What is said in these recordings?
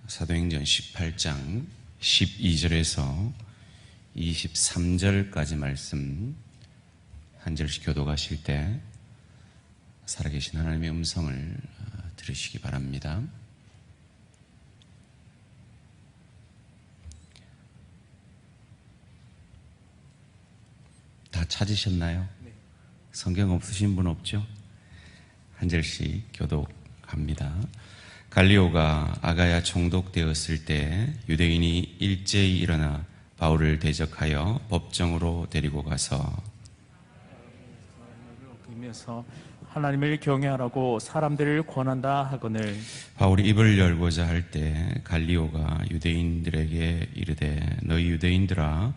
사도행전 18장 12절에서 23절까지 말씀 한 절씩 교독하실 때 살아계신 하나님의 음성을 들으시기 바랍니다. 다 찾으셨나요? 네. 성경 없으신 분 없죠? 한 절씩 교독합니다. 갈리오가 아가야 총독되었을 때 유대인이 일제히 일어나 바울을 대적하여 법정으로 데리고 가서 하나님을 경외하라고 사람들을 권한다 하거늘 바울이 입을 열고자 할 때 갈리오가 유대인들에게 이르되 너희 유대인들아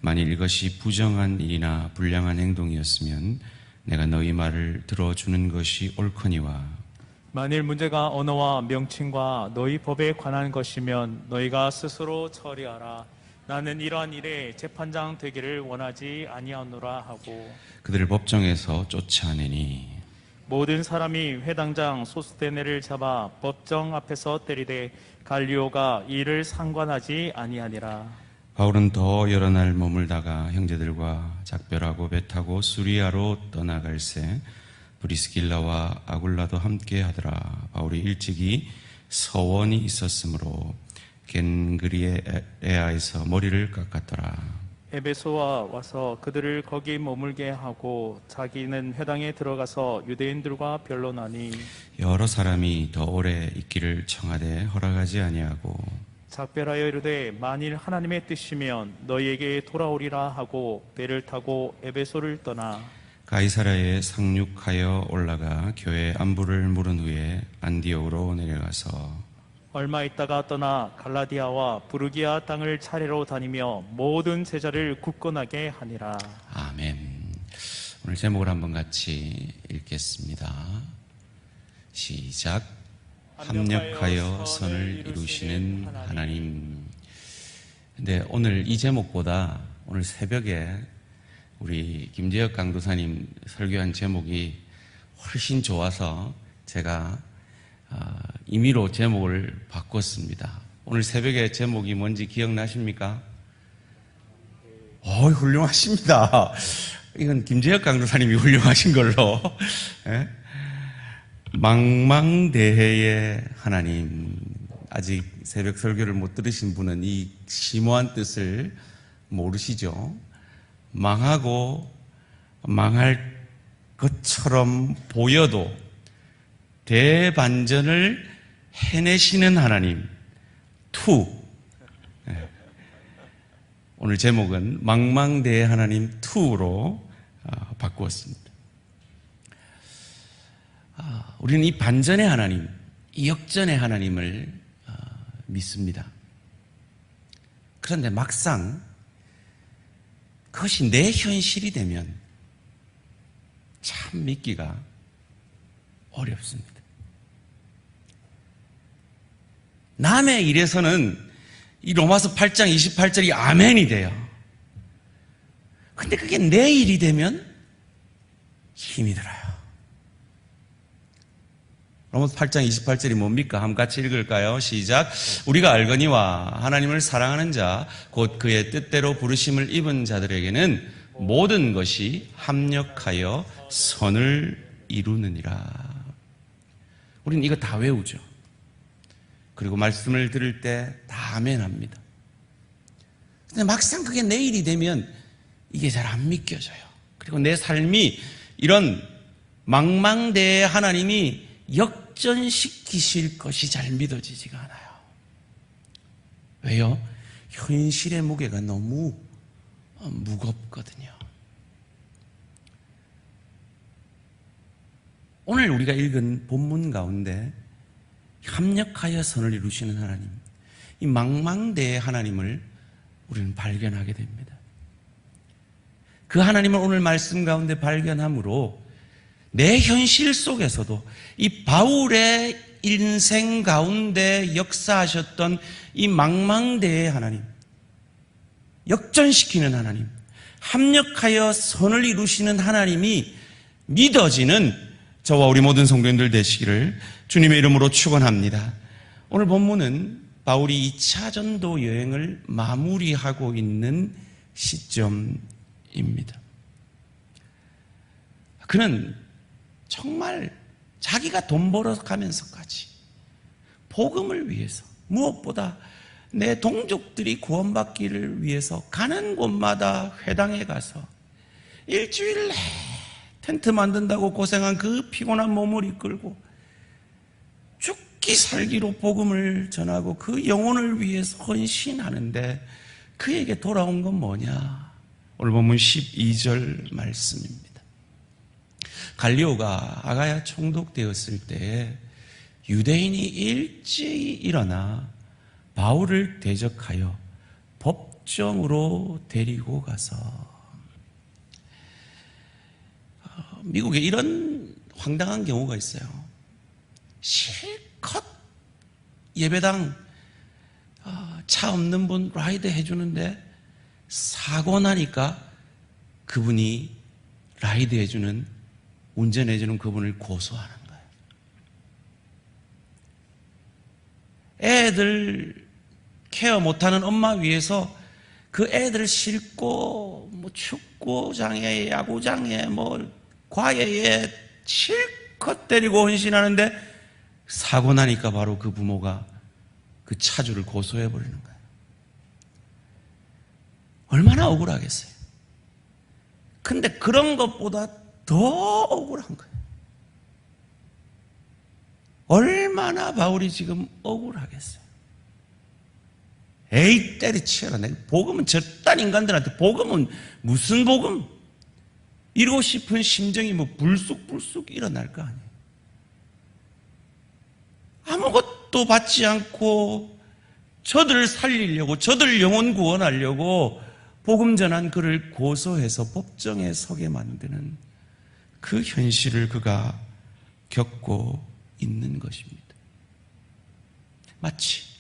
만일 이것이 부정한 일이나 불량한 행동이었으면 내가 너희 말을 들어주는 것이 옳거니와 만일 문제가 언어와 명칭과 너희 법에 관한 것이면 너희가 스스로 처리하라. 나는 이러한 일에 재판장 되기를 원하지 아니하노라 하고 그들을 법정에서 쫓아내니 모든 사람이 회당장 소스테네를 잡아 법정 앞에서 때리되 갈리오가 이를 상관하지 아니하니라. 바울은 더 여러 날 머물다가 형제들과 작별하고 배 타고 수리아로 떠나갈새 브리스길라와 아굴라도 함께 하더라. 바울이 일찍이 서원이 있었으므로 겐그리에아에서 머리를 깎았더라. 에베소와 와서 그들을 거기 머물게 하고 자기는 회당에 들어가서 유대인들과 변론하니 여러 사람이 더 오래 있기를 청하되 허락하지 아니하고 작별하여 이르되 만일 하나님의 뜻이면 너희에게 돌아오리라 하고 배를 타고 에베소를 떠나 가이사랴에 상륙하여 올라가 교회 안부를 물은 후에 안디옥으로 내려가서 얼마 있다가 떠나 갈라디아와 부르기아 땅을 차례로 다니며 모든 제자를 굳건하게 하니라. 아멘. 오늘 제목을 한번 같이 읽겠습니다. 시작. 합력하여 선을 이루시는 하나님. 근데 오늘 이 제목보다 오늘 새벽에 우리 김재혁 강도사님 설교한 제목이 훨씬 좋아서 제가 임의로 제목을 바꿨습니다. 오늘 새벽에 제목이 뭔지 기억나십니까? 훌륭하십니다. 이건 김재혁 강도사님이 훌륭하신 걸로. 예? 망망대해의 하나님. 아직 새벽 설교를 못 들으신 분은 이 심오한 뜻을 모르시죠? 망하고 망할 것처럼 보여도 대반전을 해내시는 하나님. 오늘 제목은 망망대해 하나님 2로 바꾸었습니다. 우리는 이 반전의 하나님, 이 역전의 하나님을 믿습니다. 그런데 막상 그것이 내 현실이 되면 참 믿기가 어렵습니다. 남의 일에서는 이 로마서 8장 28절이 아멘이 돼요. 근데 그게 내 일이 되면 힘이 들어요. 로마서 8장 28절이 뭡니까? 한번 같이 읽을까요? 시작. 우리가 알거니와 하나님을 사랑하는 자, 곧 그의 뜻대로 부르심을 입은 자들에게는 모든 것이 합력하여 선을 이루느니라. 우리는 이거 다 외우죠. 그리고 말씀을 들을 때 다 아멘합니다. 근데 막상 그게 내 일이 되면 이게 잘 안 믿겨져요. 그리고 내 삶이 이런 망망대해 하나님이 역전시키실 것이 잘 믿어지지가 않아요. 왜요? 현실의 무게가 너무 무겁거든요. 오늘 우리가 읽은 본문 가운데 합력하여 선을 이루시는 하나님, 이 망망대해 하나님을 우리는 발견하게 됩니다. 그 하나님을 오늘 말씀 가운데 발견함으로 내 현실 속에서도 이 바울의 인생 가운데 역사하셨던 이 망망대해 하나님, 역전시키는 하나님, 합력하여 선을 이루시는 하나님이 믿어지는 저와 우리 모든 성도님들 되시기를 주님의 이름으로 축원합니다. 오늘 본문은 바울이 2차 전도 여행을 마무리하고 있는 시점입니다. 그는 정말 자기가 돈 벌어가면서까지 복음을 위해서, 무엇보다 내 동족들이 구원받기를 위해서 가는 곳마다 회당에 가서 일주일 내 텐트 만든다고 고생한 그 피곤한 몸을 이끌고 죽기 살기로 복음을 전하고 그 영혼을 위해서 헌신하는데 그에게 돌아온 건 뭐냐? 오늘 본문 12절 말씀입니다. 갈리오가 아가야 총독되었을 때에 유대인이 일제히 일어나 바울을 대적하여 법정으로 데리고 가서, 미국에 이런 황당한 경우가 있어요. 실컷 예배당 차 없는 분 라이드 해주는데 사고 나니까 그분이 라이드 해주는, 운전해주는 그분을 고소하는 거예요. 애들 케어 못하는 엄마 위해서 그 애들 싣고 뭐 축구장에, 야구장에, 뭐 과외에 실컷 데리고 헌신하는데 사고 나니까 바로 그 부모가 그 차주를 고소해버리는 거예요. 얼마나 억울하겠어요. 근데 그런 것보다 더 억울한 거예요. 얼마나 바울이 지금 억울하겠어요. 에이, 때려치워라. 내가 복음은 저딴 인간들한테 복음은 무슨 복음? 이러고 싶은 심정이 뭐 불쑥불쑥 일어날 거 아니에요. 아무것도 받지 않고 저들을 살리려고, 저들 영혼 구원하려고 복음 전한 그를 고소해서 법정에 서게 만드는 그 현실을 그가 겪고 있는 것입니다. 마치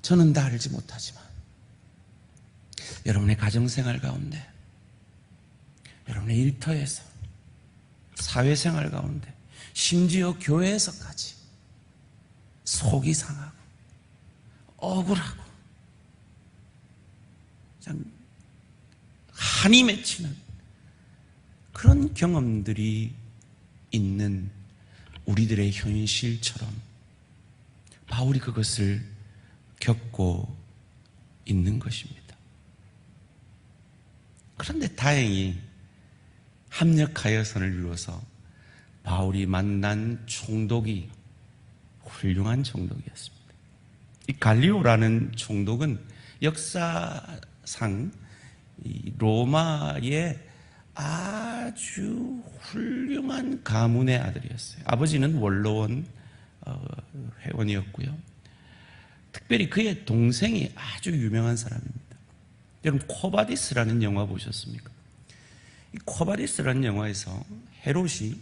저는 다 알지 못하지만 여러분의 가정생활 가운데, 여러분의 일터에서, 사회생활 가운데, 심지어 교회에서까지 속이 상하고 억울하고 그냥 한이 맺히는 그런 경험들이 있는 우리들의 현실처럼 바울이 그것을 겪고 있는 것입니다. 그런데 다행히 합력하여 선을 이루어서 바울이 만난 총독이 훌륭한 총독이었습니다. 이 갈리오라는 총독은 역사상 로마의 아주 훌륭한 가문의 아들이었어요. 아버지는 원로원 회원이었고요. 특별히 그의 동생이 아주 유명한 사람입니다. 여러분, 코바디스라는 영화 보셨습니까? 이 코바디스라는 영화에서 헤롯이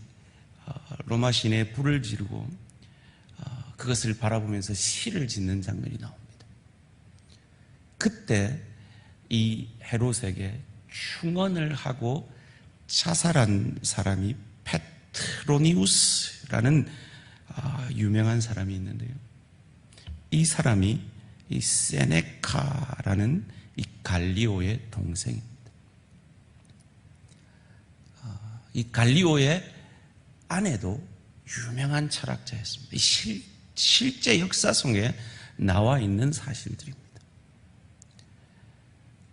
로마 시내에 불을 지르고 그것을 바라보면서 시를 짓는 장면이 나옵니다. 그때 이 헤롯에게 충언을 하고 자살한 사람이 페트로니우스라는 유명한 사람이 있는데요. 이 사람이 이 세네카라는 이 갈리오의 동생입니다. 이 갈리오의 아내도 유명한 철학자였습니다. 실제 역사 속에 나와 있는 사실들입니다.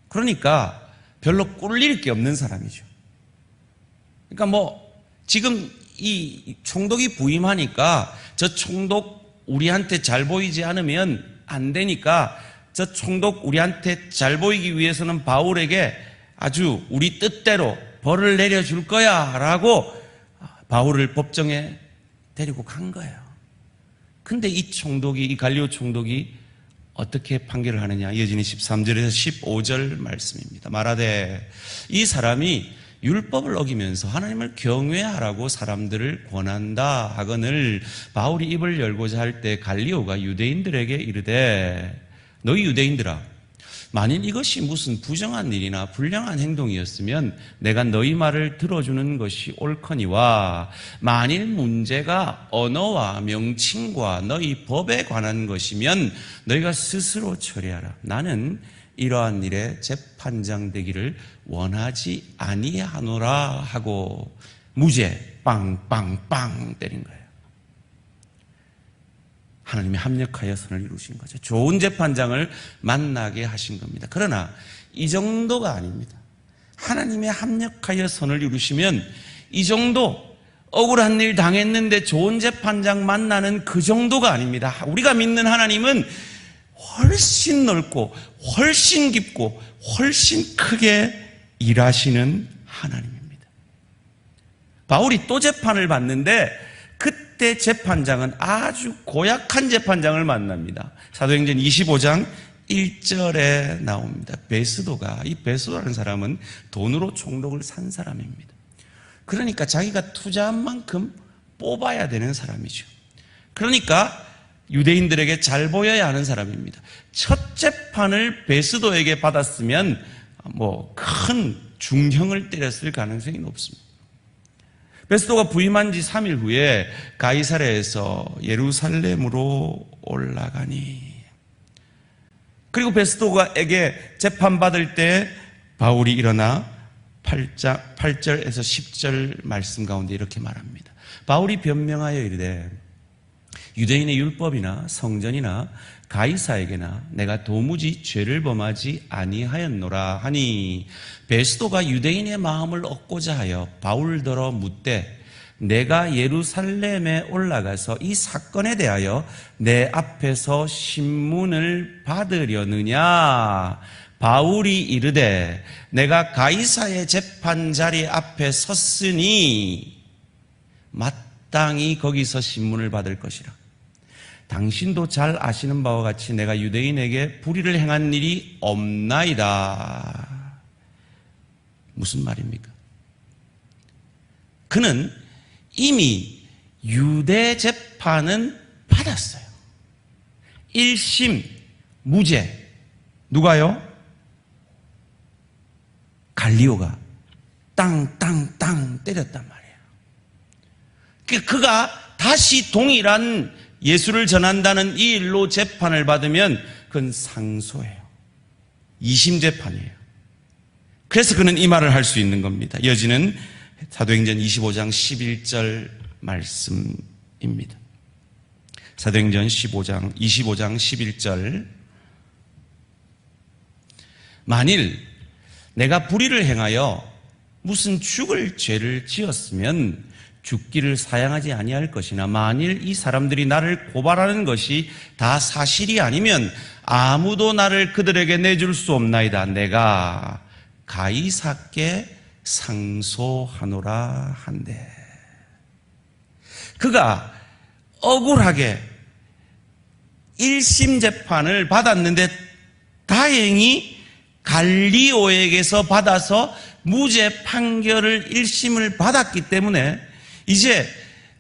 그러니까 별로 꼴릴 게 없는 사람이죠. 그러니까 뭐 지금 이 총독이 부임하니까 저 총독 우리한테 잘 보이지 않으면 안 되니까 저 총독 우리한테 잘 보이기 위해서는 바울에게 아주 우리 뜻대로 벌을 내려줄 거야 라고 바울을 법정에 데리고 간 거예요. 근데 이 총독이, 이 갈리오 총독이 어떻게 판결을 하느냐? 여진이 13절에서 15절 말씀입니다. 말하되 이 사람이 율법을 어기면서 하나님을 경외하라고 사람들을 권한다 하거늘 바울이 입을 열고자 할 때 갈리오가 유대인들에게 이르되 너희 유대인들아 만일 이것이 무슨 부정한 일이나 불량한 행동이었으면 내가 너희 말을 들어주는 것이 옳거니와 만일 문제가 언어와 명칭과 너희 법에 관한 것이면 너희가 스스로 처리하라. 나는 이러한 일에 재판장 되기를 원하지 아니하노라 하고 무죄 빵빵빵 때린 거예요. 하나님이 합력하여 선을 이루신 거죠. 좋은 재판장을 만나게 하신 겁니다. 그러나 이 정도가 아닙니다. 하나님이 합력하여 선을 이루시면 이 정도 억울한 일 당했는데 좋은 재판장 만나는 그 정도가 아닙니다. 우리가 믿는 하나님은 훨씬 넓고 훨씬 깊고 훨씬 크게 일하시는 하나님입니다. 바울이 또 재판을 받는데 그때 재판장은 아주 고약한 재판장을 만납니다. 사도행전 25장 1절에 나옵니다. 베스도가, 이 베스도라는 사람은 돈으로 총독을 산 사람입니다. 그러니까 자기가 투자한 만큼 뽑아야 되는 사람이죠. 그러니까 유대인들에게 잘 보여야 하는 사람입니다. 첫 재판을 베스도에게 받았으면 큰 중형을 때렸을 가능성이 높습니다. 베스도가 부임한 지 3일 후에 가이사랴에서 예루살렘으로 올라가니, 그리고 베스도가에게 재판받을 때 바울이 일어나 8절에서 10절 말씀 가운데 이렇게 말합니다. 바울이 변명하여 이르되 유대인의 율법이나 성전이나 가이사에게나 내가 도무지 죄를 범하지 아니하였노라 하니, 베스도가 유대인의 마음을 얻고자 하여 바울더러 묻되 내가 예루살렘에 올라가서 이 사건에 대하여 내 앞에서 신문을 받으려느냐. 바울이 이르되 내가 가이사의 재판 자리 앞에 섰으니 마땅히 거기서 신문을 받을 것이라. 당신도 잘 아시는 바와 같이 내가 유대인에게 불의를 행한 일이 없나이다. 무슨 말입니까? 그는 이미 유대 재판은 받았어요. 1심 무죄. 누가요? 갈리오가 땅땅땅 때렸단 말이에요. 그가 다시 동일한 예수를 전한다는 이 일로 재판을 받으면 그건 상소예요. 2심 재판이에요. 그래서 그는 이 말을 할 수 있는 겁니다. 이어지는 사도행전 25장 11절 말씀입니다. 사도행전 25장 11절. 만일 내가 불의를 행하여 무슨 죽을 죄를 지었으면 죽기를 사양하지 아니할 것이나, 만일 이 사람들이 나를 고발하는 것이 다 사실이 아니면 아무도 나를 그들에게 내줄 수 없나이다. 내가 가이사께 상소하노라 한대. 그가 억울하게 1심 재판을 받았는데 다행히 갈리오에게서 받아서 무죄 판결을 1심을 받았기 때문에 이제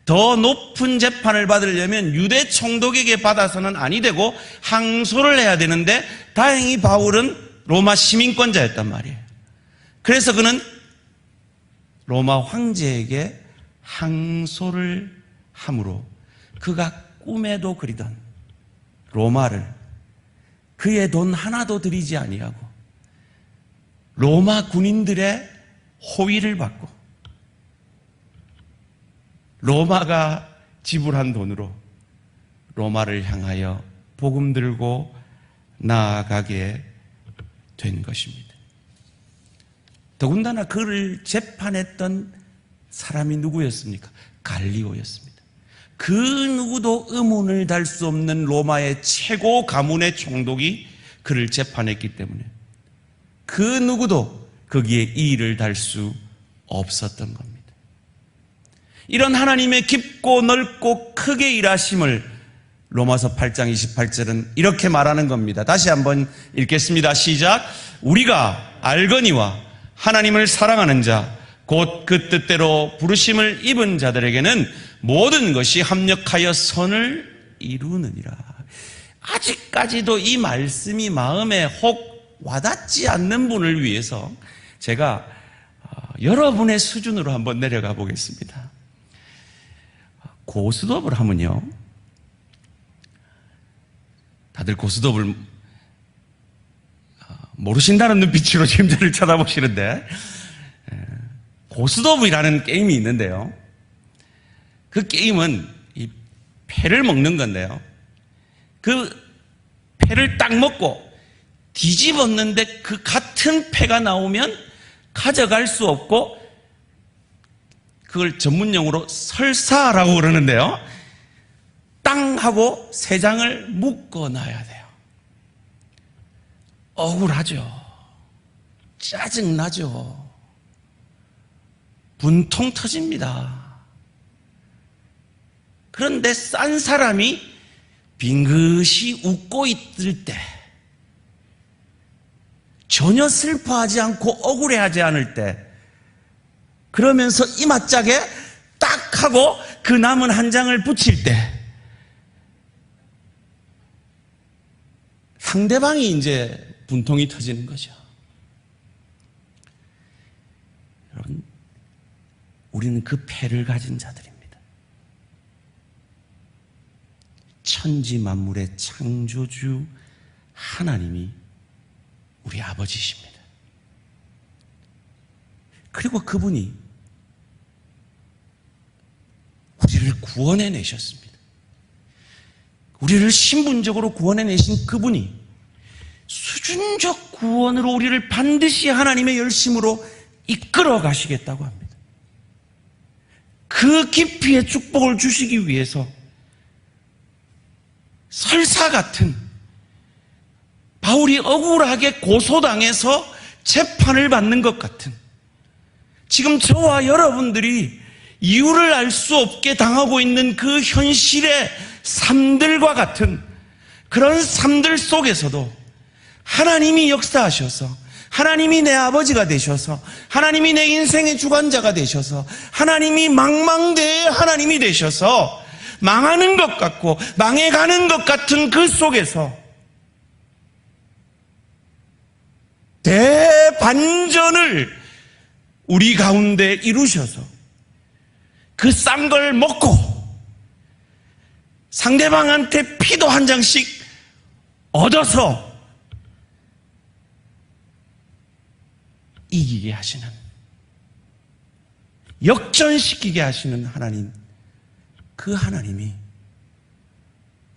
더 높은 재판을 받으려면 유대 총독에게 받아서는 아니 되고 항소를 해야 되는데, 다행히 바울은 로마 시민권자였단 말이에요. 그래서 그는 로마 황제에게 항소를 함으로 그가 꿈에도 그리던 로마를 그의 돈 하나도 들이지 아니하고 로마 군인들의 호의를 받고 로마가 지불한 돈으로 로마를 향하여 복음 들고 나아가게 된 것입니다. 더군다나 그를 재판했던 사람이 누구였습니까? 갈리오였습니다. 그 누구도 의문을 달 수 없는 로마의 최고 가문의 총독이 그를 재판했기 때문에 그 누구도 거기에 이의를 달 수 없었던 겁니다. 이런 하나님의 깊고 넓고 크게 일하심을 로마서 8장 28절은 이렇게 말하는 겁니다. 다시 한번 읽겠습니다. 시작. 우리가 알거니와 하나님을 사랑하는 자, 곧 그 뜻대로 부르심을 입은 자들에게는 모든 것이 합력하여 선을 이루느니라. 아직까지도 이 말씀이 마음에 혹 와닿지 않는 분을 위해서 제가 여러분의 수준으로 한번 내려가 보겠습니다. 고스톱을 하면요, 다들 고스톱을 모르신다는 눈빛으로 지금 저를 쳐다보시는데, 고스톱이라는 게임이 있는데요, 그 게임은 이 패를 먹는 건데요, 그 패를 딱 먹고 뒤집었는데 그 같은 패가 나오면 가져갈 수 없고, 그걸 전문용어로 설사라고 그러는데요, 땅 하고 세 장을 묶어놔야 돼요. 억울하죠. 짜증나죠. 분통 터집니다. 그런데 싼 사람이 빙긋이 웃고 있을 때, 전혀 슬퍼하지 않고 억울해하지 않을 때, 그러면서 이맛짝에 딱 하고 그 남은 한 장을 붙일 때, 상대방이 이제 분통이 터지는 거죠. 여러분, 우리는 그 패를 가진 자들입니다. 천지 만물의 창조주 하나님이 우리 아버지십니다. 그리고 그분이 우리를 구원해 내셨습니다. 우리를 신분적으로 구원해 내신 그분이 수준적 구원으로 우리를 반드시 하나님의 열심으로 이끌어 가시겠다고 합니다. 그 깊이의 축복을 주시기 위해서 설사 같은, 바울이 억울하게 고소당해서 재판을 받는 것 같은, 지금 저와 여러분들이 이유를 알 수 없게 당하고 있는 그 현실의 삶들과 같은 그런 삶들 속에서도 하나님이 역사하셔서, 하나님이 내 아버지가 되셔서, 하나님이 내 인생의 주관자가 되셔서, 하나님이 망망대해의 하나님이 되셔서 망하는 것 같고 망해가는 것 같은 그 속에서 대반전을 우리 가운데 이루셔서 그 싼 걸 먹고 상대방한테 피도 한 장씩 얻어서 이기게 하시는, 역전시키게 하시는 하나님, 그 하나님이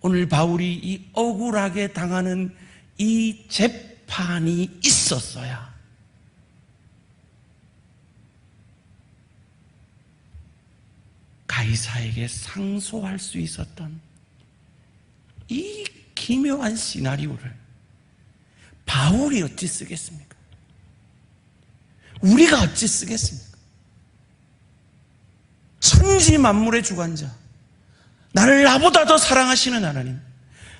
오늘 바울이 이 억울하게 당하는 이 재판이 있었어야 가이사에게 상소할 수 있었던 이 기묘한 시나리오를 바울이 어찌 쓰겠습니까? 우리가 어찌 쓰겠습니까? 천지 만물의 주관자, 나를 나보다 더 사랑하시는 하나님,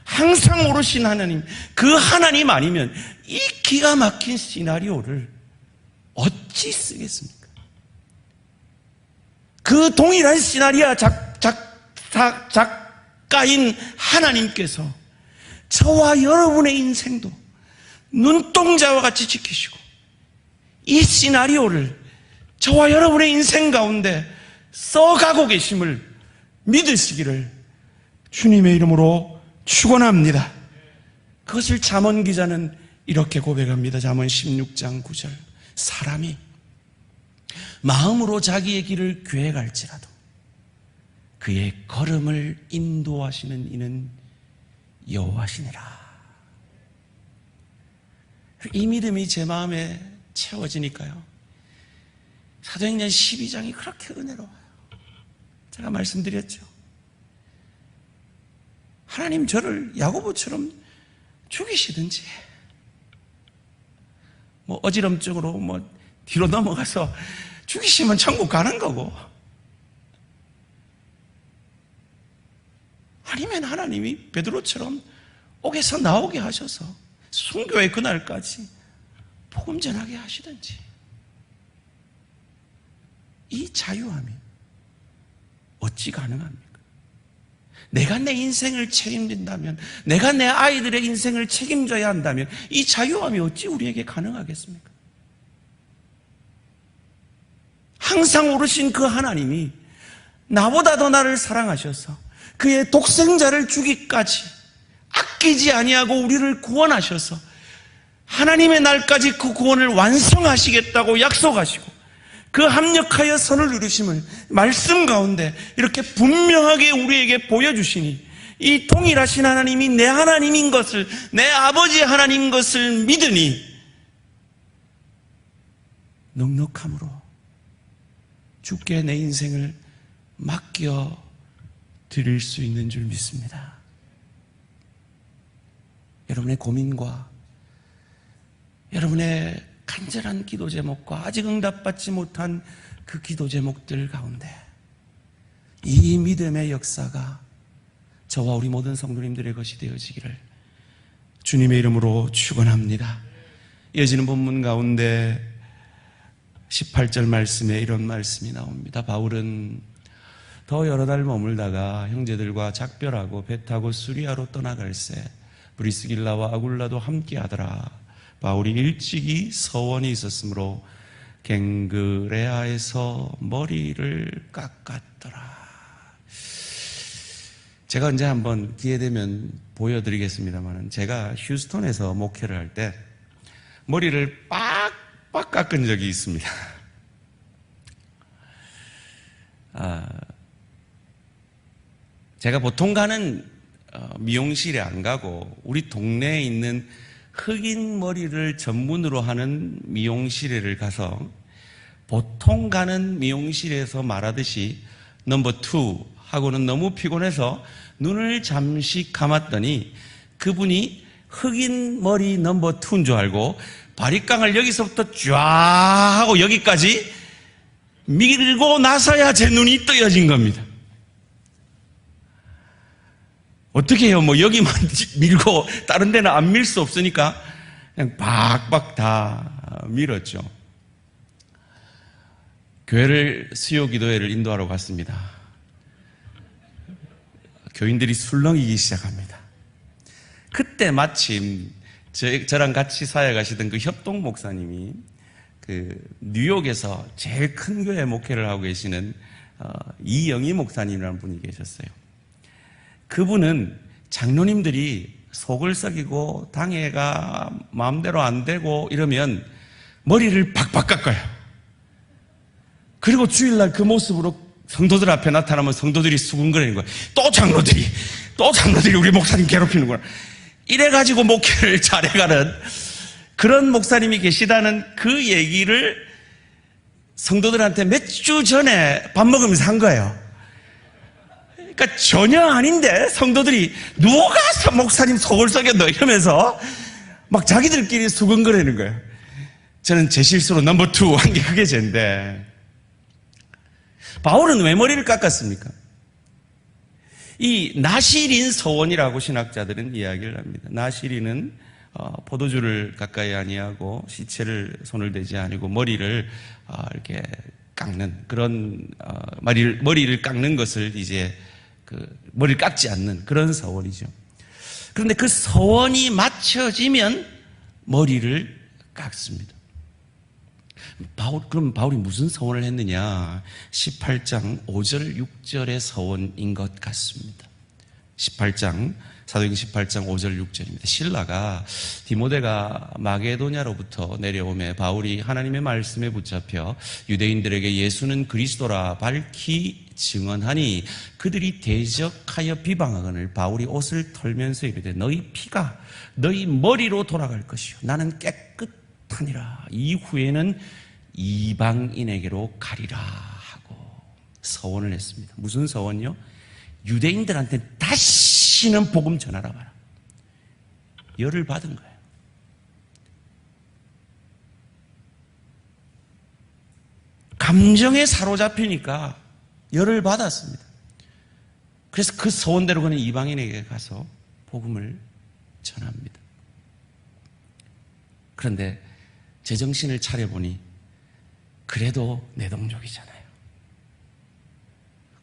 항상 오르신 하나님, 그 하나님 아니면 이 기가 막힌 시나리오를 어찌 쓰겠습니까? 그 동일한 시나리오 작가인 하나님께서 저와 여러분의 인생도 눈동자와 같이 지키시고 이 시나리오를 저와 여러분의 인생 가운데 써가고 계심을 믿으시기를 주님의 이름으로 축원합니다. 그것을 잠언 기자는 이렇게 고백합니다. 잠언 16장 9절. 사람이 마음으로 자기의 길을 계획할지라도 그의 걸음을 인도하시는 이는 여호와시니라. 이 믿음이 제 마음에 채워지니까요, 사도행전 12장이 그렇게 은혜로워요. 제가 말씀드렸죠. 하나님 저를 야고보처럼 죽이시든지, 어지럼증으로 뒤로 넘어가서 죽이시면 천국 가는 거고, 아니면 하나님이 베드로처럼 옥에서 나오게 하셔서 순교의 그날까지 복음 전하게 하시든지, 이 자유함이 어찌 가능합니까? 내가 내 인생을 책임진다면, 내가 내 아이들의 인생을 책임져야 한다면 이 자유함이 어찌 우리에게 가능하겠습니까? 항상 오르신 그 하나님이 나보다 더 나를 사랑하셔서 그의 독생자를 주기까지 아끼지 아니하고 우리를 구원하셔서 하나님의 날까지 그 구원을 완성하시겠다고 약속하시고 그 합력하여 선을 이루심을 말씀 가운데 이렇게 분명하게 우리에게 보여주시니 이 동일하신 하나님이 내 하나님인 것을, 내 아버지 하나님인 것을 믿으니 넉넉함으로 주께 내 인생을 맡겨 드릴 수 있는 줄 믿습니다. 여러분의 고민과 여러분의 간절한 기도 제목과 아직 응답받지 못한 그 기도 제목들 가운데 이 믿음의 역사가 저와 우리 모든 성도님들의 것이 되어지기를 주님의 이름으로 축원합니다. 이어지는 본문 가운데 18절 말씀에 이런 말씀이 나옵니다. 바울은 더 여러 달 머물다가 형제들과 작별하고 배 타고 수리아로 떠나갈새 브리스길라와 아굴라도 함께 하더라. 바울이 일찍이 서원이 있었으므로 갱그레아에서 머리를 깎았더라. 제가 언제 한번 기회 되면 보여드리겠습니다만 제가 휴스턴에서 목회를 할 때 머리를 빡빡 깎은 적이 있습니다. 제가 보통 가는 미용실에 안 가고 우리 동네에 있는 흑인 머리를 전문으로 하는 미용실에를 가서 보통 가는 미용실에서 말하듯이 넘버 2 하고는 너무 피곤해서 눈을 잠시 감았더니 그분이 흑인 머리 넘버 2인 줄 알고 바리깡을 여기서부터 쫙 하고 여기까지 밀고 나서야 제 눈이 떠여진 겁니다. 어떻게 해요? 뭐 여기만 밀고 다른 데는 안 밀 수 없으니까 그냥 박박 다 밀었죠. 교회를 수요 기도회를 인도하러 갔습니다. 교인들이 술렁이기 시작합니다. 그때 마침 저랑 같이 사역하시던 그 협동 목사님이 그 뉴욕에서 제일 큰 교회 목회를 하고 계시는 이영희 목사님이라는 분이 계셨어요. 그분은 장로님들이 속을 썩이고 당회가 마음대로 안 되고 이러면 머리를 박박 깎아요. 그리고 주일날 그 모습으로 성도들 앞에 나타나면 성도들이 수군거리는 거예요. 또 장로들이 우리 목사님 괴롭히는구나. 이래가지고 목회를 잘해가는 그런 목사님이 계시다는 그 얘기를 성도들한테 몇 주 전에 밥 먹으면서 한 거예요. 그러니까 전혀 아닌데 성도들이 누가 목사님 속을 썩였노 이러면서 막 자기들끼리 수근거리는 거예요. 저는 제 실수로 넘버 2 한 게 그게 죄인데 바울은 왜 머리를 깎았습니까? 이 나시린 서원이라고 신학자들은 이야기를 합니다. 나시린은 포도주를 가까이 아니하고 시체를 손을 대지 아니고 머리를 이렇게 깎는 그런 머리를 깎는 것을 이제 머리를 깎지 않는 그런 서원이죠. 그런데 그 서원이 맞춰지면 머리를 깎습니다. 그럼 바울이 무슨 서원을 했느냐? 18장 5절 6절의 서원인 것 같습니다. 18장 사도행전 18장 5절 6절입니다. 신라가 디모데가 마게도냐로부터 내려오매 바울이 하나님의 말씀에 붙잡혀 유대인들에게 예수는 그리스도라 밝히 증언하니 그들이 대적하여 비방하거늘 바울이 옷을 털면서 이르되 너희 피가 너희 머리로 돌아갈 것이요 나는 깨끗하니라. 이후에는 이방인에게로 가리라 하고 서원을 했습니다. 무슨 서원이요? 유대인들한테 다시는 복음 전하라 마라. 열을 받은 거예요. 감정에 사로잡히니까 열을 받았습니다. 그래서 그 서원대로 그는 이방인에게 가서 복음을 전합니다. 그런데 제정신을 차려보니 그래도 내동족이잖아요.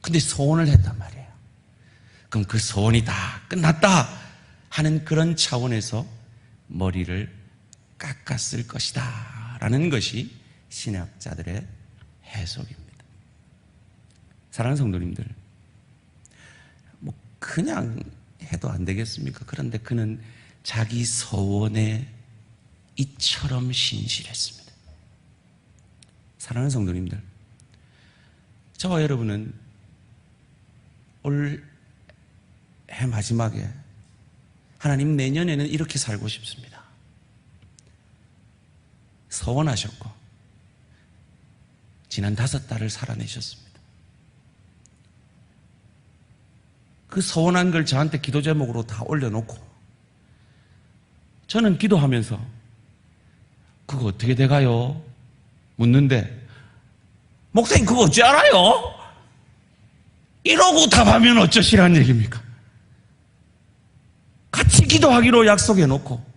근데 소원을 했단 말이에요. 그럼 그 소원이 다 끝났다 하는 그런 차원에서 머리를 깎았을 것이다 라는 것이 신학자들의 해석입니다. 사랑하는 성도님들, 뭐 그냥 해도 안 되겠습니까? 그런데 그는 자기 소원에 이처럼 신실했습니다. 사랑하는 성도님들, 저와 여러분은 올해 마지막에 하나님 내년에는 이렇게 살고 싶습니다. 서원하셨고 지난 5달을 살아내셨습니다. 그 서원한 걸 저한테 기도 제목으로 다 올려놓고 저는 기도하면서 그거 어떻게 돼가요? 묻는데 목사님 그거 어찌 알아요? 이러고 답하면 어쩌시란 얘기입니까? 같이 기도하기로 약속해놓고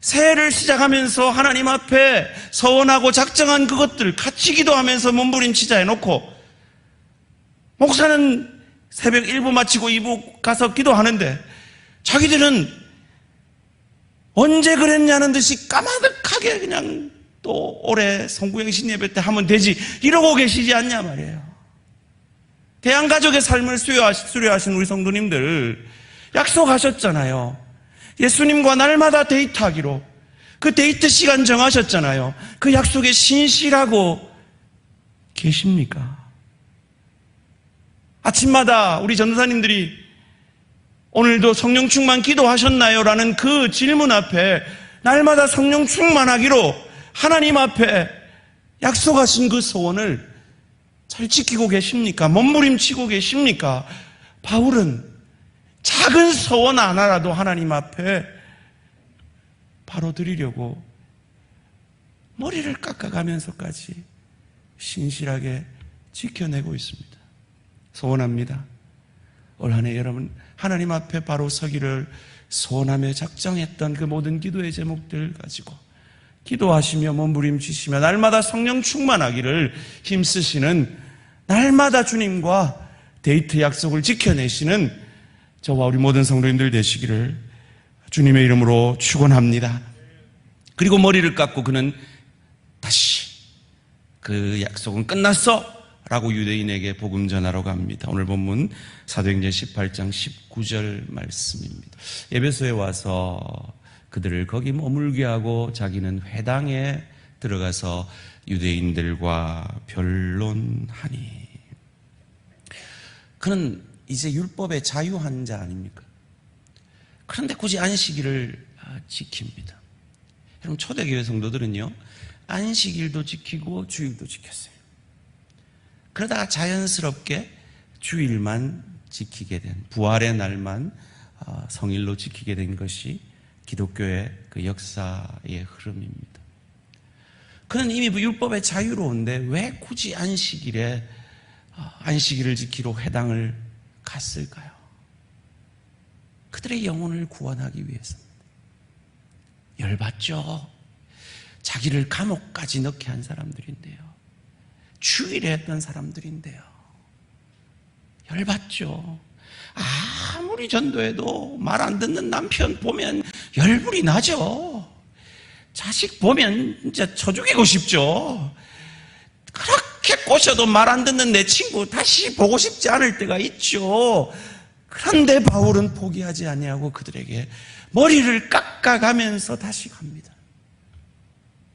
새해를 시작하면서 하나님 앞에 서원하고 작정한 그것들 같이 기도하면서 몸부림치자 해놓고 목사는 새벽 1부 마치고 2부 가서 기도하는데 자기들은 언제 그랬냐는 듯이 까마득하게 그냥 또 올해 성구행신 예배 때 하면 되지 이러고 계시지 않냐 말이에요. 대한가족의 삶을 수료하신 우리 성도님들 약속하셨잖아요. 예수님과 날마다 데이트하기로. 그 데이트 시간 정하셨잖아요. 그 약속에 신실하고 계십니까? 아침마다 우리 전도사님들이 오늘도 성령 충만 기도하셨나요? 라는 그 질문 앞에 날마다 성령 충만하기로 하나님 앞에 약속하신 그 소원을 잘 지키고 계십니까? 몸부림치고 계십니까? 바울은 작은 소원 하나라도 하나님 앞에 바로 드리려고 머리를 깎아가면서까지 신실하게 지켜내고 있습니다. 소원합니다. 올 한 해 여러분 하나님 앞에 바로 서기를 소원하며 작정했던 그 모든 기도의 제목들 가지고 기도하시며 몸부림치시며 날마다 성령 충만하기를 힘쓰시는 날마다 주님과 데이트 약속을 지켜내시는 저와 우리 모든 성도님들 되시기를 주님의 이름으로 축원합니다. 그리고 머리를 깎고 그는 다시 그 약속은 끝났어 라고 유대인에게 복음 전하러 갑니다. 오늘 본문 사도행전 18장 19절 말씀입니다. 에베소에 와서 그들을 거기 머물게 하고 자기는 회당에 들어가서 유대인들과 변론하니. 그는 이제 율법의 자유한 자 아닙니까? 그런데 굳이 안식일을 지킵니다. 여러분 초대교회 성도들은요 안식일도 지키고 주일도 지켰어요. 그러다가 자연스럽게 주일만 지키게 된, 부활의 날만 성일로 지키게 된 것이 기독교의 그 역사의 흐름입니다. 그는 이미 율법의 자유로운데 왜 굳이 안식일을 지키러 회당을 갔을까요? 그들의 영혼을 구원하기 위해서입니다. 열받죠? 자기를 감옥까지 넣게 한 사람들인데요. 주일에 했던 사람들인데요. 열받죠? 아무리 전도해도 말 안 듣는 남편 보면 열불이 나죠. 자식 보면 진짜 쳐 죽이고 싶죠. 그렇게 꼬셔도 말 안 듣는 내 친구 다시 보고 싶지 않을 때가 있죠. 그런데 바울은 포기하지 아니하고 그들에게 머리를 깎아가면서 다시 갑니다.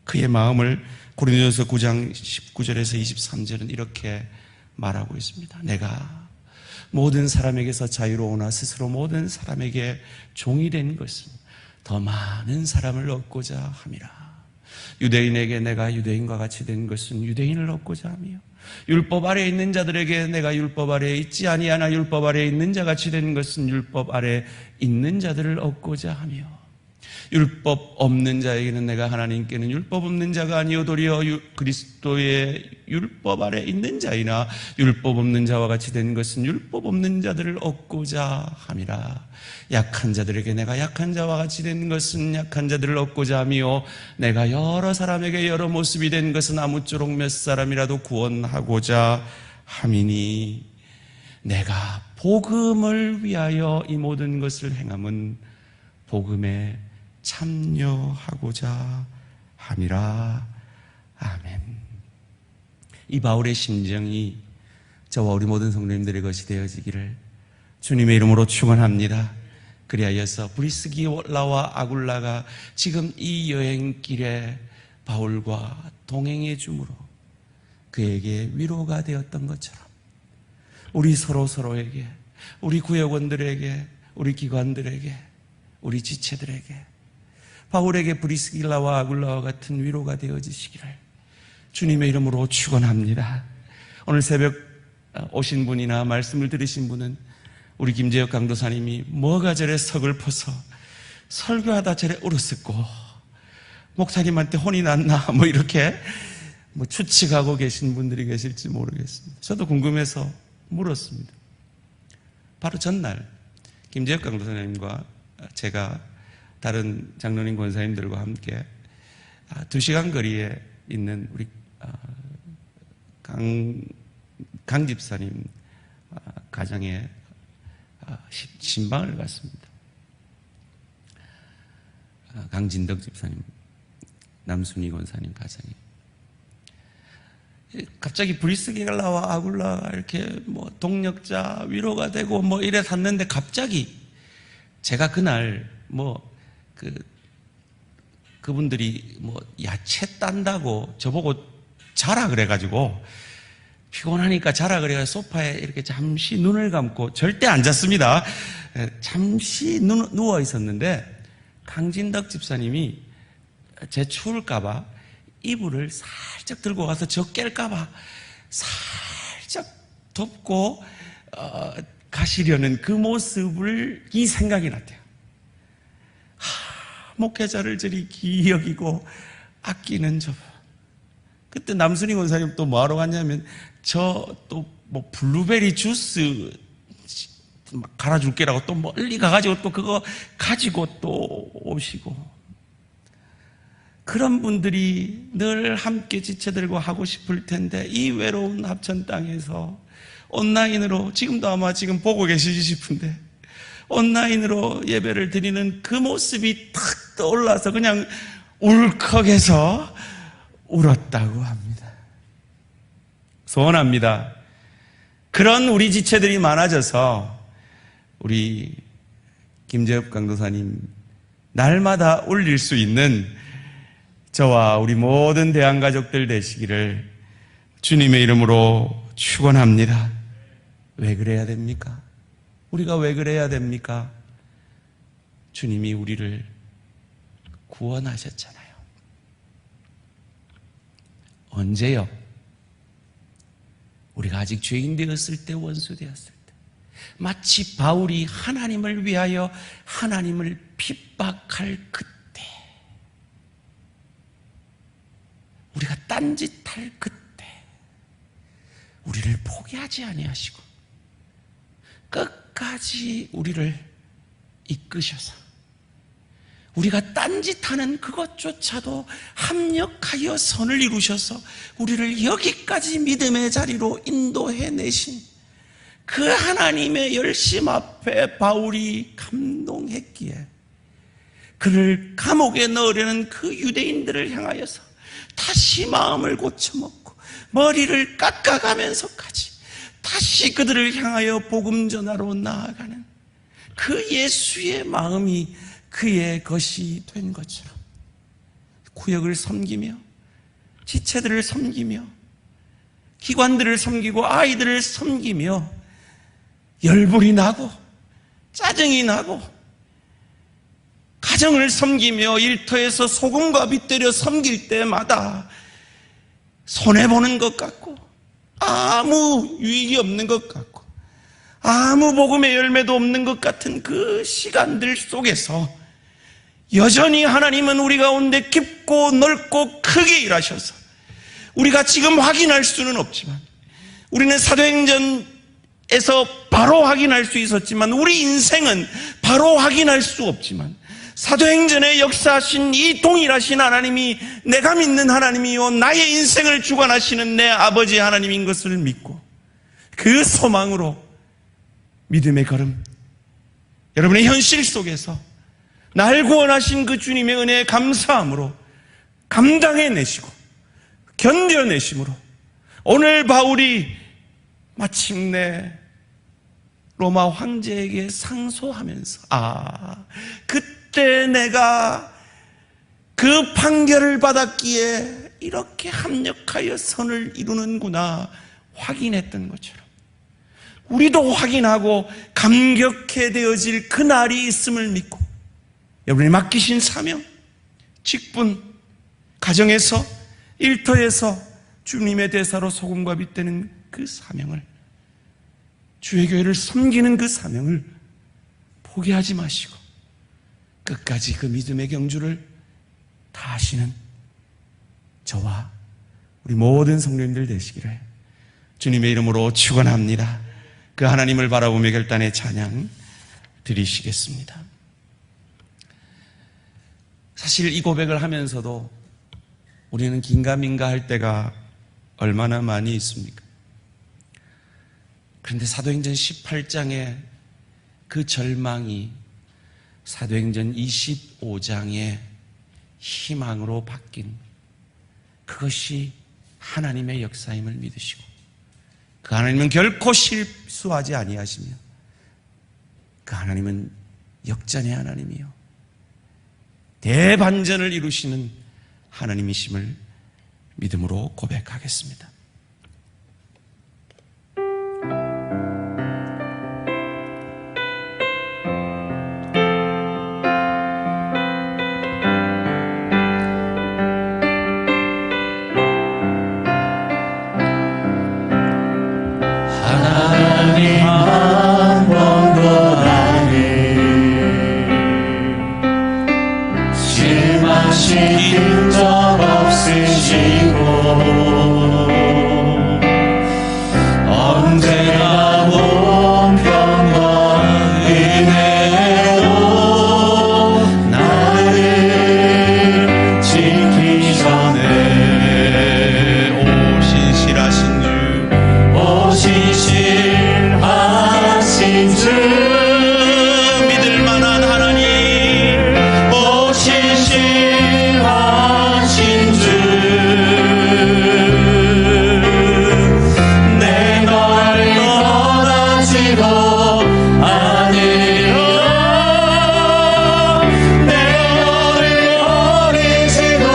그의 마음을 고린도전서 9장 19절에서 23절은 이렇게 말하고 있습니다. 내가 모든 사람에게서 자유로우나 스스로 모든 사람에게 종이 된 것은 더 많은 사람을 얻고자 함이라. 유대인에게 내가 유대인과 같이 된 것은 유대인을 얻고자 하며 율법 아래에 있는 자들에게 내가 율법 아래에 있지 아니하나 율법 아래에 있는 자 같이 된 것은 율법 아래에 있는 자들을 얻고자 하며 율법 없는 자에게는 내가 하나님께는 율법 없는 자가 아니요 도리어 그리스도의 율법 아래 있는 자이나 율법 없는 자와 같이 된 것은 율법 없는 자들을 얻고자 함이라. 약한 자들에게 내가 약한 자와 같이 된 것은 약한 자들을 얻고자 하며 내가 여러 사람에게 여러 모습이 된 것은 아무쪼록 몇 사람이라도 구원하고자 함이니. 내가 복음을 위하여 이 모든 것을 행함은 복음에 참여하고자 함이라. 아멘. 이 바울의 심정이 저와 우리 모든 성도님들의 것이 되어지기를 주님의 이름으로 축원합니다. 그리하여서 브리스길라와 아굴라가 지금 이 여행길에 바울과 동행해 주므로 그에게 위로가 되었던 것처럼 우리 서로에게, 우리 구역원들에게, 우리 기관들에게, 우리 지체들에게 바울에게 브리스길라와 아굴라와 같은 위로가 되어지시기를 주님의 이름으로 축원합니다. 오늘 새벽 오신 분이나 말씀을 들으신 분은 우리 김재혁 강도사님이 뭐가 저래 서글퍼서 설교하다 저래 울었었고 목사님한테 혼이 났나 뭐 이렇게 추측하고 계신 분들이 계실지 모르겠습니다. 저도 궁금해서 물었습니다. 바로 전날 김재혁 강도사님과 제가 다른 장로님 권사님들과 함께 2시간 거리에 있는 우리 강 집사님 가정에 신방을 갔습니다. 강진덕 집사님, 남순희 권사님 가정에. 갑자기 브리스길라와 아굴라가 이렇게 동력자 위로가 되고 이래 샀는데 갑자기 제가 그날 그분들이 야채 딴다고 저보고 자라 그래가지고 피곤하니까 자라 그래가지고 소파에 이렇게 잠시 눈을 감고 절대 안 잤습니다. 잠시 누워 있었는데 강진덕 집사님이 제 추울까봐 이불을 살짝 들고 가서 저 깰까봐 살짝 덮고 가시려는 그 모습이 생각이 났대요. 목회자를 저리 귀히 여기고 아끼는 저. 그때 남순희 권사님 또 뭐하러 갔냐면 저 또 블루베리 주스 갈아줄 게라고 또 멀리 가가지고 또 그거 가지고 또 오시고, 그런 분들이 늘 함께 지체들고 하고 싶을 텐데 이 외로운 합천 땅에서 온라인으로, 지금도 아마 지금 보고 계시지 싶은데 온라인으로 예배를 드리는 그 모습이 탁 떠올라서 그냥 울컥해서 울었다고 합니다. 소원합니다. 그런 우리 지체들이 많아져서 우리 김재엽 강도사님 날마다 울릴 수 있는 저와 우리 모든 대한가족들 되시기를 주님의 이름으로 축원합니다. 왜 그래야 됩니까? 우리가 왜 그래야 됩니까? 주님이 우리를 구원하셨잖아요. 언제요? 우리가 아직 죄인 되었을 때, 원수 되었을 때, 마치 바울이 하나님을 위하여 하나님을 핍박할 그때, 우리가 딴짓할 그때 우리를 포기하지 아니하시고 끝까지 우리를 이끄셔서 우리가 딴짓하는 그것조차도 합력하여 선을 이루셔서 우리를 여기까지 믿음의 자리로 인도해내신 그 하나님의 열심 앞에 바울이 감동했기에 그를 감옥에 넣으려는 그 유대인들을 향하여서 다시 마음을 고쳐먹고 머리를 깎아가면서까지 다시 그들을 향하여 복음 전하러 나아가는 그 예수의 마음이 그의 것이 된 것처럼 구역을 섬기며 지체들을 섬기며 기관들을 섬기고 아이들을 섬기며 열불이 나고 짜증이 나고 가정을 섬기며 일터에서 소금과 빗대려 섬길 때마다 손해보는 것 같고 아무 유익이 없는 것 같고 아무 복음의 열매도 없는 것 같은 그 시간들 속에서 여전히 하나님은 우리 가운데 깊고 넓고 크게 일하셔서 우리가 지금 확인할 수는 없지만, 우리는 사도행전에서 바로 확인할 수 있었지만 우리 인생은 바로 확인할 수 없지만, 사도행전에 역사하신 이 동일하신 하나님이 내가 믿는 하나님이요 나의 인생을 주관하시는 내 아버지 하나님인 것을 믿고 그 소망으로 믿음의 걸음, 여러분의 현실 속에서 날 구원하신 그 주님의 은혜에 감사함으로 감당해내시고 견뎌내심으로 오늘 바울이 마침내 로마 황제에게 상소하면서 그때 내가 그 판결을 받았기에 이렇게 합력하여 선을 이루는구나 확인했던 것처럼 우리도 확인하고 감격해 되어질 그 날이 있음을 믿고 여러분이 맡기신 사명, 직분, 가정에서, 일터에서 주님의 대사로 소금과 빛 되는 그 사명을, 주의 교회를 섬기는 그 사명을 포기하지 마시고 끝까지 그 믿음의 경주를 다하시는 저와 우리 모든 성도님들 되시기를 주님의 이름으로 축원합니다. 그 하나님을 바라보며 결단의 찬양 드리시겠습니다. 사실 이 고백을 하면서도 우리는 긴가민가 할 때가 얼마나 많이 있습니까? 그런데 사도행전 18장의 그 절망이 사도행전 25장의 희망으로 바뀐 그것이 하나님의 역사임을 믿으시고 그 하나님은 결코 실수하지 아니하시며 그 하나님은 역전의 하나님이요 대반전을 이루시는 하나님이심을 믿음으로 고백하겠습니다. 하나님 한 번도 아니 실망시킨 적 없으시고 언제나 본평과 은혜로 나를 지키셨네. 오신실하신 주 오신실하신 주 믿을 만한 하나님 오신실하신 주 내 너를 떠나지도 않으리라 내 너를 버리지도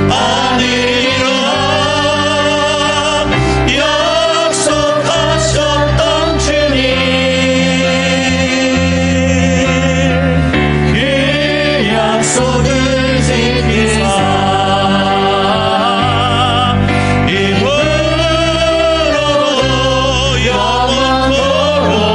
않으리라 약속하셨던 주님 그 약속을 지키사 이후로도 영원토록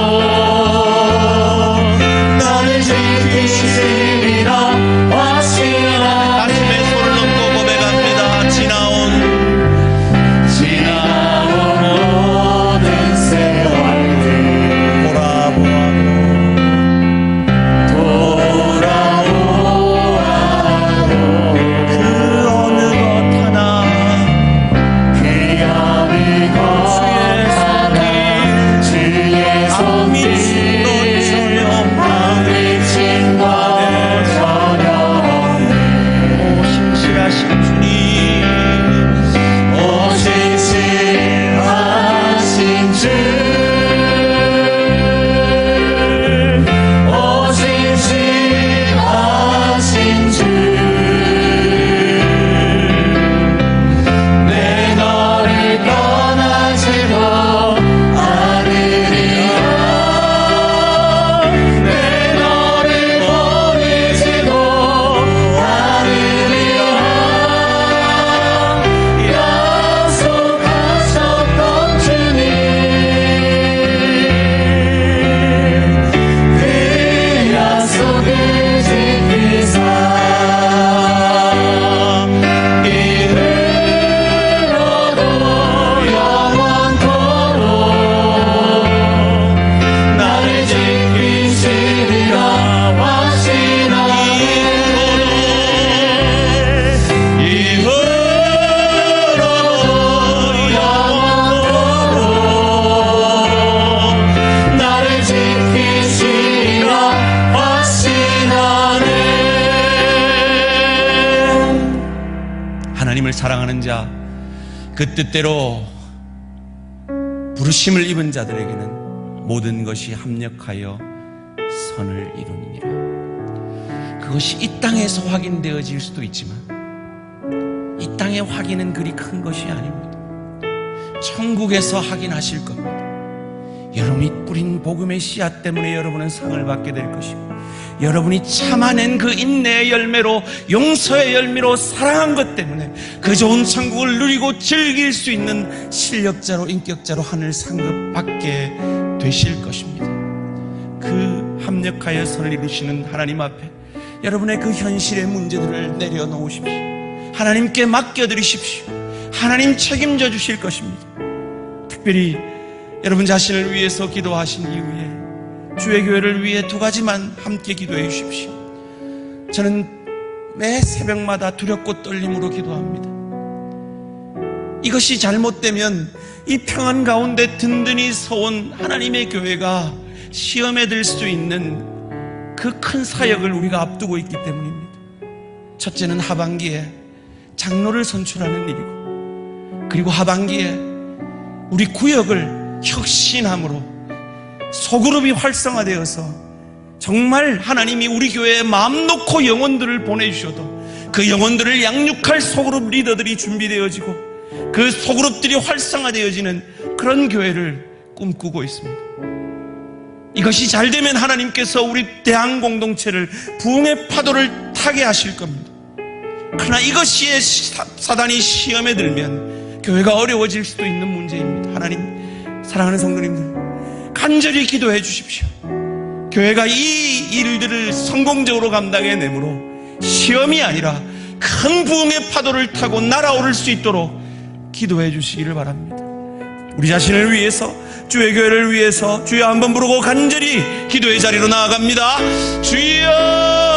사랑하는 자, 그 뜻대로 부르심을 입은 자들에게는 모든 것이 합력하여 선을 이루느니라. 그것이 이 땅에서 확인되어질 수도 있지만 이 땅의 확인은 그리 큰 것이 아닙니다. 천국에서 확인하실 겁니다. 여러분이 뿌린 복음의 씨앗 때문에 여러분은 상을 받게 될 것이고, 여러분이 참아낸 그 인내의 열매로, 용서의 열매로, 사랑한 것 때문에 그 좋은 천국을 누리고 즐길 수 있는 실력자로, 인격자로 하늘 상급 받게 되실 것입니다. 그 합력하여 선을 이루시는 하나님 앞에 여러분의 그 현실의 문제들을 내려놓으십시오. 하나님께 맡겨드리십시오. 하나님 책임져 주실 것입니다. 특별히 여러분 자신을 위해서 기도하신 이후에 주의 교회를 위해 2가지만 함께 기도해 주십시오. 저는 매 새벽마다 두렵고 떨림으로 기도합니다. 이것이 잘못되면 이 평안 가운데 든든히 서온 하나님의 교회가 시험에 들 수 있는 그 큰 사역을 우리가 앞두고 있기 때문입니다. 첫째는 하반기에 장로를 선출하는 일이고, 그리고 하반기에 우리 구역을 혁신함으로 소그룹이 활성화되어서 정말 하나님이 우리 교회에 마음 놓고 영혼들을 보내주셔도 그 영혼들을 양육할 소그룹 리더들이 준비되어지고 그 소그룹들이 활성화되어지는 그런 교회를 꿈꾸고 있습니다. 이것이 잘 되면 하나님께서 우리 대한 공동체를 부흥의 파도를 타게 하실 겁니다. 그러나 이것이 사단이 시험에 들면 교회가 어려워질 수도 있는 문제입니다. 하나님, 사랑하는 성도님들, 간절히 기도해 주십시오. 교회가 이 일들을 성공적으로 감당해내므로 시험이 아니라 큰 부흥의 파도를 타고 날아오를 수 있도록 기도해 주시기를 바랍니다. 우리 자신을 위해서, 주의 교회를 위해서 주여 한번 부르고 간절히 기도의 자리로 나아갑니다. 주여!